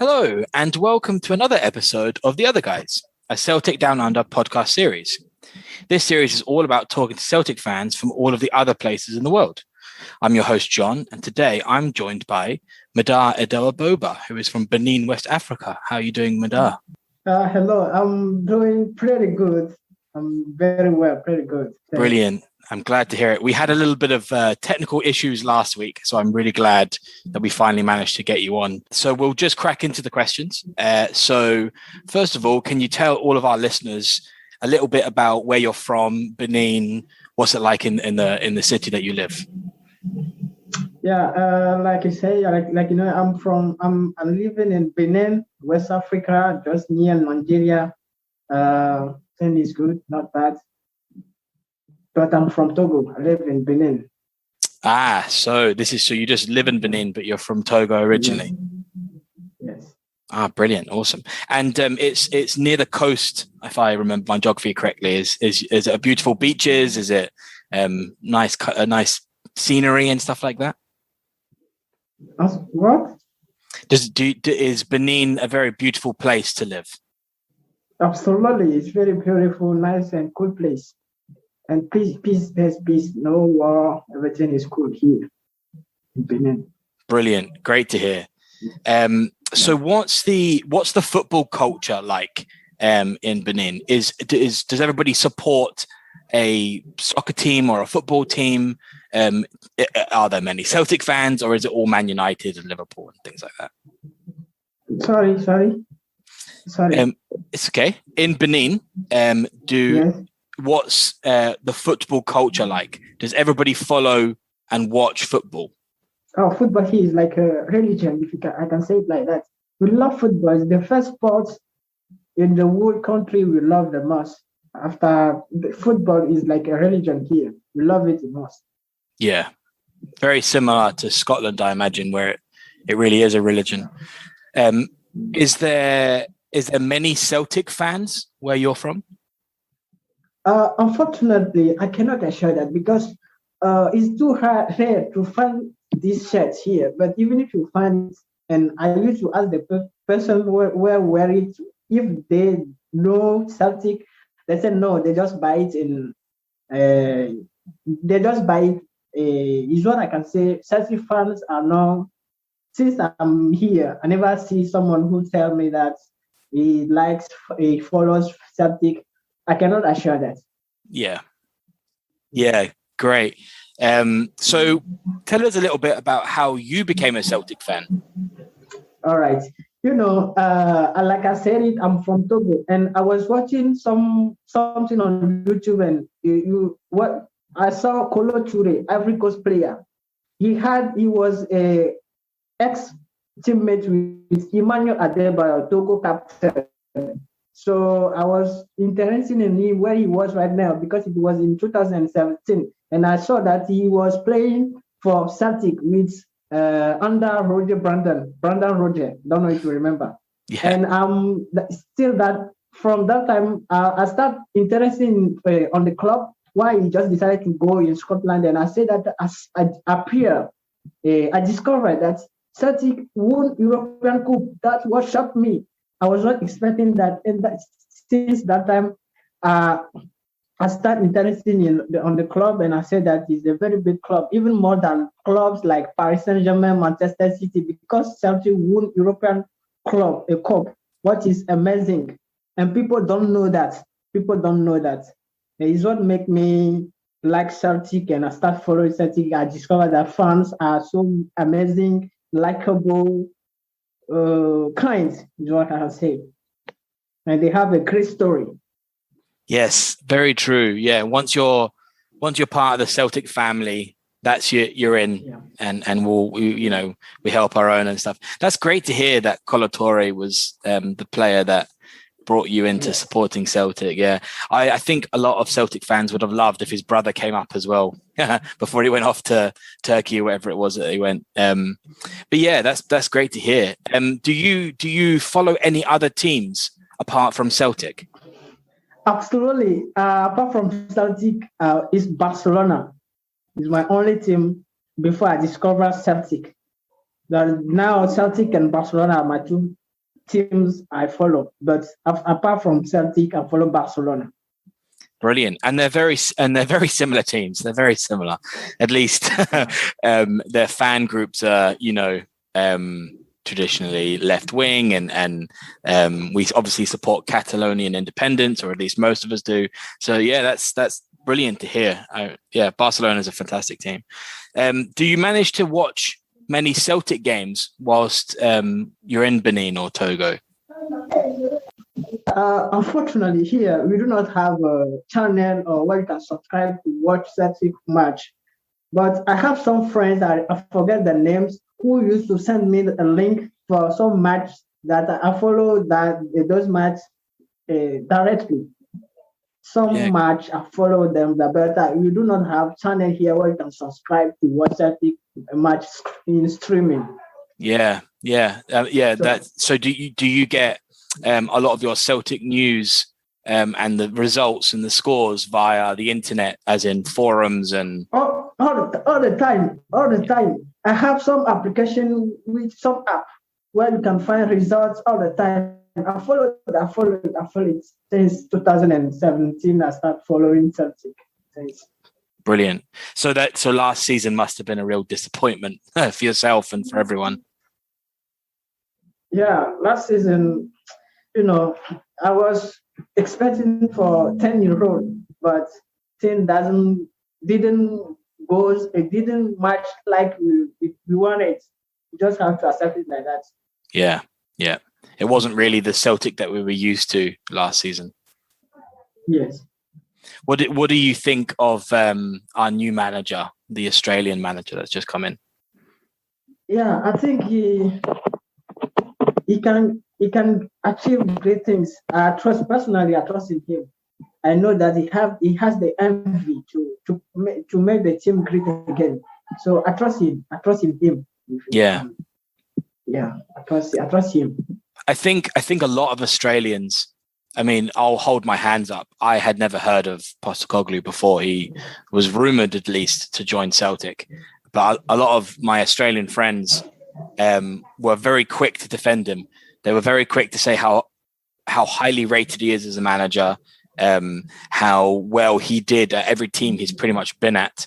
Hello, and welcome to another episode of The Other Ghuys, a Celtic Down Under podcast series. This series is all about talking to Celtic fans from all of the other places in the world. I'm your host, John, and today I'm joined by Medard Alade, who is from Benin, West Africa. How are you doing, Medard? Hello, I'm doing pretty good. I'm very well, pretty good. Thanks. Brilliant. I'm glad to hear it. We had a little bit of technical issues last week, so I'm really glad that we finally managed to get you on. So we'll just crack into the questions. So first of all, can you tell all of our listeners a little bit about where you're from, Benin? What's it like in the city that you live? Yeah, like you say, I'm living in Benin, West Africa, just near Nigeria. Thing is good, not bad. But I'm from Togo. I live in Benin. So you just live in Benin, but you're from Togo originally. Yes. Brilliant, awesome. And it's near the coast, if I remember my geography correctly. Is it beautiful beaches? Is it nice scenery and stuff like that? What? Is Benin a very beautiful place to live? Absolutely, it's very beautiful, nice and cool place. And peace, there's peace, no war, everything is good here in Benin. Brilliant, great to hear. So what's the football culture like in Benin? Does everybody support a soccer team or a football team? Are there many Celtic fans, or is it all Man United and Liverpool and things like that? Sorry. It's okay. In Benin, what's the football culture like? Does everybody follow and watch football? Oh, football here is like a religion, I can say it like that. We love football. It's the first sport in the whole country we love the most. After football is like a religion here. We love it the most. Yeah. Very similar to Scotland, I imagine, where it really is a religion. Is there many Celtic fans where you're from? Unfortunately, I cannot assure that because it's too rare to find these shirts here. But even if you find it, and I used to ask the person where wear it, if they know Celtic, they said no, they just buy it is what I can say. Celtic fans are now, since I'm here, I never see someone who tell me that he follows Celtic. I cannot assure that. Yeah, great. So tell us a little bit about how you became a Celtic fan. All right. Like I said it, I'm from Togo, and I was watching something on YouTube, and I saw Kolo Toure, Ivory Coast player. He was a ex-teammate with Emmanuel Adebayo, Togo captain. So I was interested in him where he was right now because it was in 2017, and I saw that he was playing for Celtic with under Brandon Roger. Don't know if you remember. Yeah. And still that from that time I started interested in, on the club. Why he just decided to go in Scotland, and I said that as I discovered that Celtic won European Cup. That what shocked me. I was not expecting that, and since that time, I started interested on the club, and I said that it's a very big club, even more than clubs like Paris Saint-Germain, Manchester City, because Celtic won European club a cup, what is amazing, and people don't know that. It's what make me like Celtic, and I start following Celtic. I discovered that fans are so amazing, likable. Kind is what I have said, and they have a great story. Yes, very true. Yeah, once you're part of the Celtic family, that's you're in, yeah. and we help our own and stuff. That's great to hear that Kolo Toure was the player that brought you into supporting Celtic. Yeah, I think a lot of Celtic fans would have loved if his brother came up as well before he went off to Turkey or wherever it was that he went. But yeah, that's great to hear. Do you follow any other teams apart from Celtic? Absolutely. Apart from Celtic, is Barcelona. It's my only team before I discovered Celtic. Now Celtic and Barcelona are my two teams I follow. But apart from Celtic, I follow Barcelona. Brilliant, and they're very similar teams. They're very similar, at least. Their fan groups are, traditionally left wing, and we obviously support Catalonian independence, or at least most of us do. So yeah, that's brilliant to hear. Barcelona is a fantastic team. Do you manage to watch many Celtic games whilst you're in Benin or Togo? Unfortunately, here we do not have a channel or where you can subscribe to watch Celtic match. But I have some friends, I forget the names, who used to send me a link for some match that I follow those matches directly. Some match I follow them, but we do not have channel here where you can subscribe to watch Celtic match in streaming. So do you get a lot of your Celtic news and the results and the scores via the internet, as in forums and all the time. I have some application with some app where you can find results all the time. I follow it since 2017. I start following Celtic. Brilliant. So last season must have been a real disappointment for yourself and for everyone. Yeah, last season, I was expecting for 10-year-old, but thing didn't go. It didn't match like we wanted. You just have to accept it like that. Yeah. It wasn't really the Celtic that we were used to last season. Yes. What do you think of our new manager, the Australian manager that's just come in? Yeah, I think he can achieve great things. I trust in him. I know that he has the envy to make the team great again. So I trust him. I trust in him. Yeah. I trust him. I think a lot of Australians, I mean, I'll hold my hands up. I had never heard of Postecoglou before. He was rumoured, at least, to join Celtic. But a lot of my Australian friends were very quick to defend him. They were very quick to say how highly rated he is as a manager, how well he did at every team he's pretty much been at,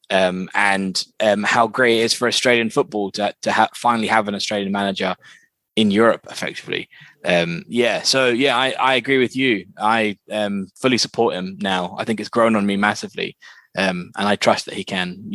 and how great it is for Australian football to finally have an Australian manager in Europe, effectively. I agree with you. I fully support him now. I think it's grown on me massively, and I trust that he can,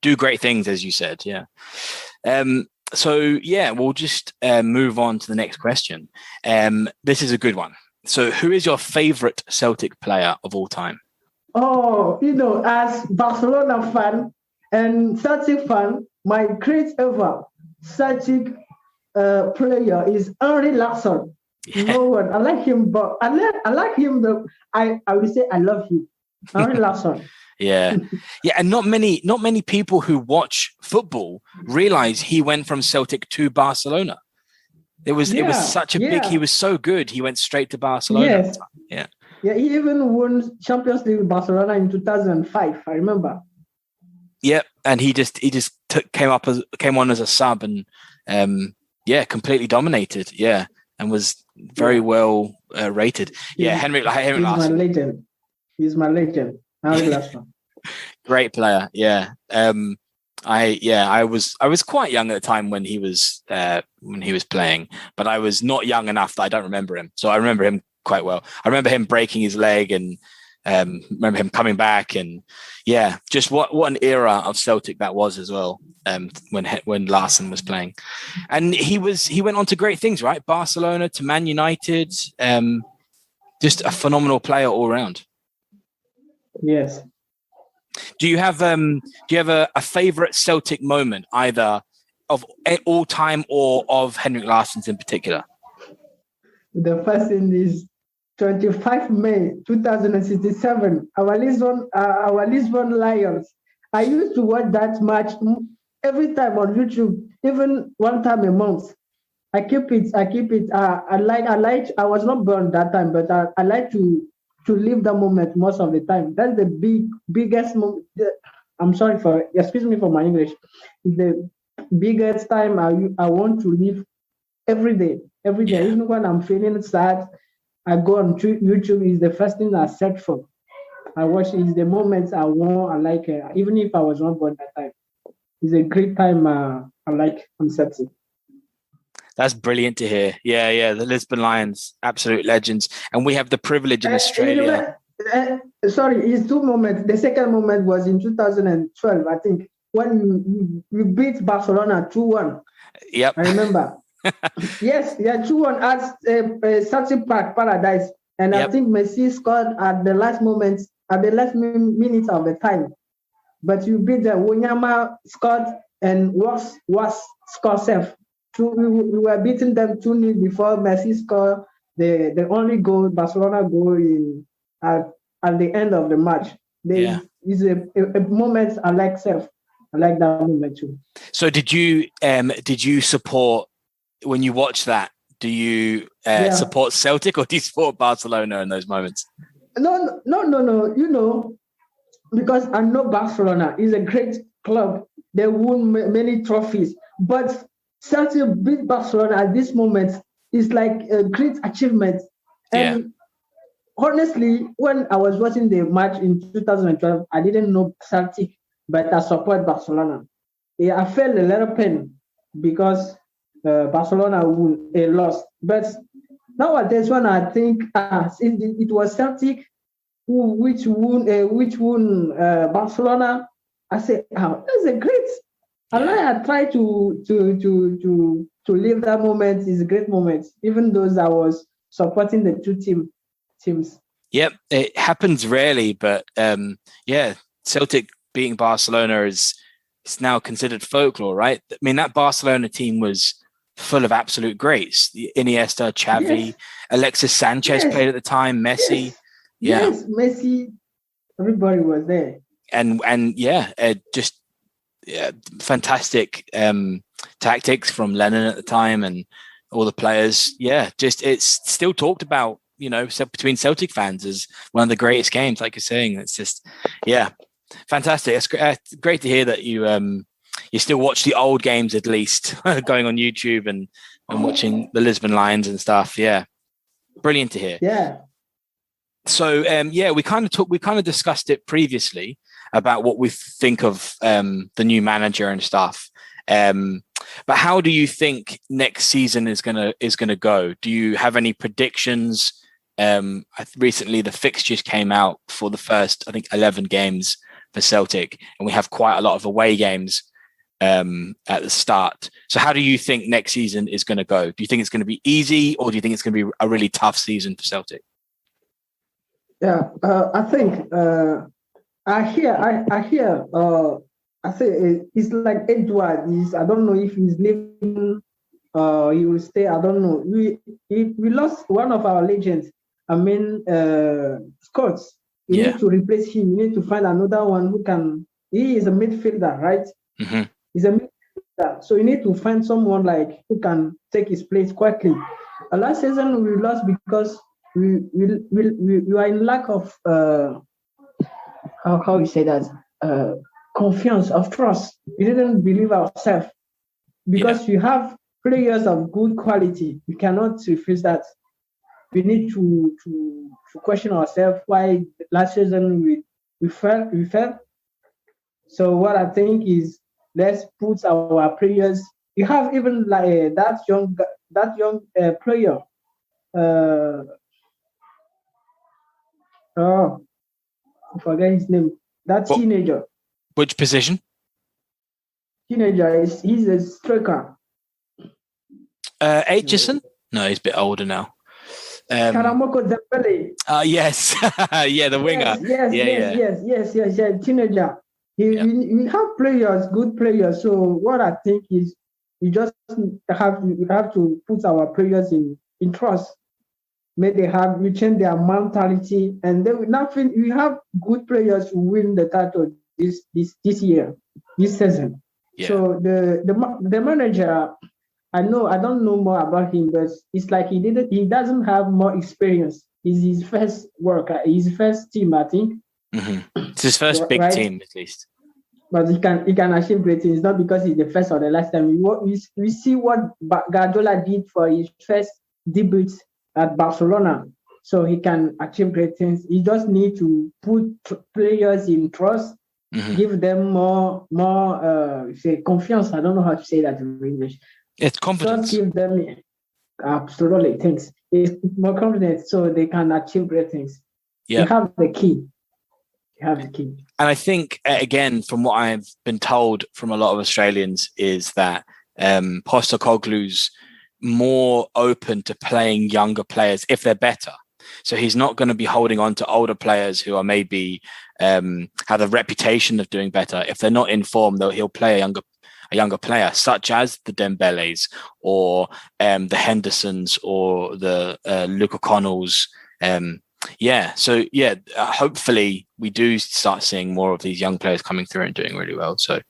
do great things, as you said. We'll just move on to the next question. This is a good one. So who is your favorite Celtic player of all time? Oh, as Barcelona fan and Celtic fan, my great ever Celtic player is Henry Larsson. No one. I like him, but I like him. I will say I love him. Henry Larsson. And not many people who watch football realize he went from Celtic to Barcelona. It was such a big. He was so good. He went straight to Barcelona. Yes. He even won Champions League with Barcelona in 2005. I remember. Yep, and he just came on as a sub and completely dominated. Yeah, and was very well rated. Henry Larsson. He's my legend. Henry Larsson. Great player. Yeah. I was quite young at the time when he was playing, but I was not young enough that I don't remember him. So I remember him quite well. I remember him breaking his leg and remember him coming back, and just what an era of Celtic that was as well. When Larsson was playing, and he went on to great things, right? Barcelona to Man United, just a phenomenal player all around. Yes. Do you have a favorite Celtic moment, either of all time or of Henrik Larsson's in particular? The first thing is 25 May 2067. Our Lisbon Lions. I used to watch that match every time on YouTube, even one time a month. I keep it. I was not born that time, but I like to live that moment most of the time. That's the biggest moment. Excuse me for my English. The biggest time I want to live every day. Even when I'm feeling sad, I go on YouTube. Is the first thing I search for. I watch is the moments I want. I like even if I was not born that time. It's a great time. I like on Celtic. That's brilliant to hear. Yeah. The Lisbon Lions, absolute legends, and we have the privilege in Australia. Sorry, it's two moments. The second moment was in 2012, I think, when we beat Barcelona 2-1. Yep, I remember. Yes, 2-1 at Celtic Park, Paradise, and I think Messi scored at the last moment, at the last minute of the time. But you beat the Wanyama scored and was score safe. We were beating them 2-0 before Messi scored the only goal, Barcelona goal at the end of the match. It's a moment I like self. I like that moment too. So did you support when you watch that? Do you support Celtic or do you support Barcelona in those moments? No. You know, because I know Barcelona is a great club. They won many trophies, but Celtic beat Barcelona at this moment is like a great achievement. And honestly, when I was watching the match in 2012, I didn't know Celtic, but I support Barcelona. Yeah, I felt a little pain because Barcelona won a loss. But nowadays, when I think it was Celtic which won Barcelona, I say, that's a great. And I try to live that moment. Is a great moment, even though I was supporting the two teams. Yep, it happens rarely, but Celtic beating Barcelona is now considered folklore, right? I mean, that Barcelona team was full of absolute greats. Iniesta, Xavi, Alexis Sanchez played at the time, Messi. Yes, Messi. Everybody was there. And fantastic tactics from Lennon at the time and all the players. Yeah, just it's still talked about, between Celtic fans as one of the greatest games, like you're saying. It's just, fantastic. It's great to hear that you still watch the old games, at least going on YouTube and watching the Lisbon Lions and stuff. Yeah, brilliant to hear. Yeah. So we kind of discussed it previously about what we think of the new manager and stuff. But how do you think next season is gonna go? Do you have any predictions? Recently the fixtures came out for the first, I think, 11 games for Celtic, and we have quite a lot of away games at the start. So how do you think next season is going to go? Do you think it's going to be easy, or do you think it's going to be a really tough season for Celtic? Yeah, I think I hear. I say it's like Edward. I don't know if he's leaving. He will stay. I don't know. We lost one of our legends. I mean, Scott. You need to replace him. You need to find another one who can. He is a midfielder, right? Mm-hmm. He's a midfielder, so you need to find someone like who can take his place quickly. Last season we lost because we are in lack of how we say that confiance, of trust. We didn't believe ourselves because you have players of good quality. We cannot refuse that. We need to question ourselves why last season we fell. So what I think is, let's put our players. You have even like that young player. I forget his name. That teenager. Which position? Teenager. He's a striker. Aitchison? No, he's a bit older now. Karamoko Dembele. Yes. The winger. Yes. Teenager. We have players, good players. So what I think is, we just have to put our players in trust. We change their mentality, and then we have good players who win the title this year, this season. Yeah. So the manager, I don't know more about him, but it's like he doesn't have more experience. It's his first work, his first team, I think. Mm-hmm. It's his first big team, at least. but he can achieve great things. Not because he's the first or the last time. We see what Guardiola did for his first debut at Barcelona. So he can achieve great things. He just need to put players in trust, give them more say confiance. I don't know how to say that in English. It's confidence. Just give them absolutely things. It's more confidence so they can achieve great things. Yeah, you have the key. And I think, again, from what I've been told from a lot of Australians, is that Postecoglou's more open to playing younger players if they're better. So he's not going to be holding on to older players who are maybe have a reputation of doing better. If they're not in form, though, he'll play a younger player, such as the Dembeles or the Hendersons or the Luke O'Connells. Hopefully we do start seeing more of these young players coming through and doing really well. So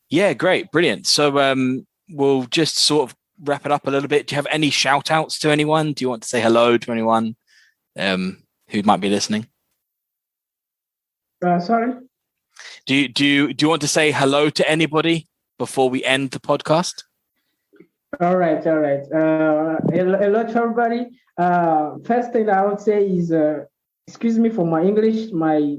yeah, great, brilliant. So we'll just sort of wrap it up a little bit. Do you have any shout outs to anyone? Do you want to say hello to anyone who might be listening? Sorry? Do you want to say hello to anybody before we end the podcast? All right. Hello to everybody. First thing I would say is, excuse me for my English. My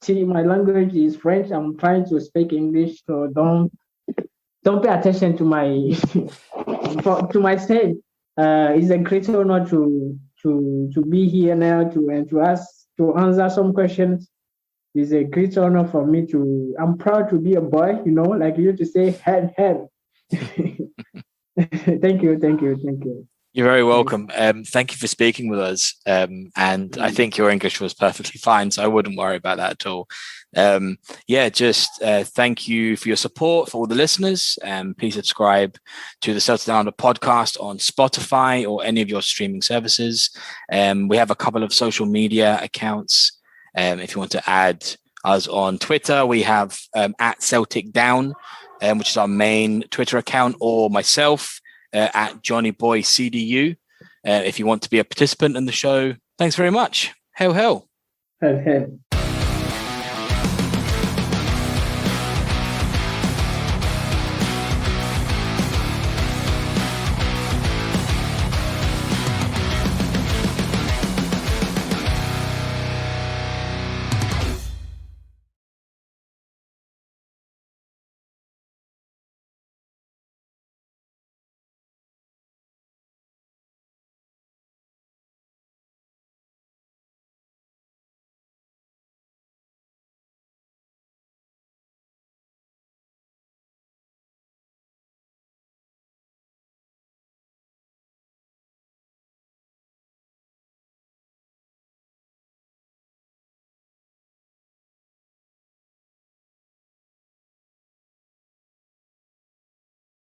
language is French. I'm trying to speak English, so don't pay attention to my to my state. It's a great honor to be here now to answer some questions. It's a great honor for me I'm proud to be a boy, like you to say head. Thank you. You're very welcome. Thank you for speaking with us. And I think your English was perfectly fine, so I wouldn't worry about that at all. Thank you for your support for all the listeners. Please subscribe to the Celtic Down Under podcast on Spotify or any of your streaming services. We have a couple of social media accounts. If you want to add us on Twitter, we have at Celtic Down, which is our main Twitter account, or myself at Johnny Boy CDU. If you want to be a participant in the show, thanks very much. Hail. Hail.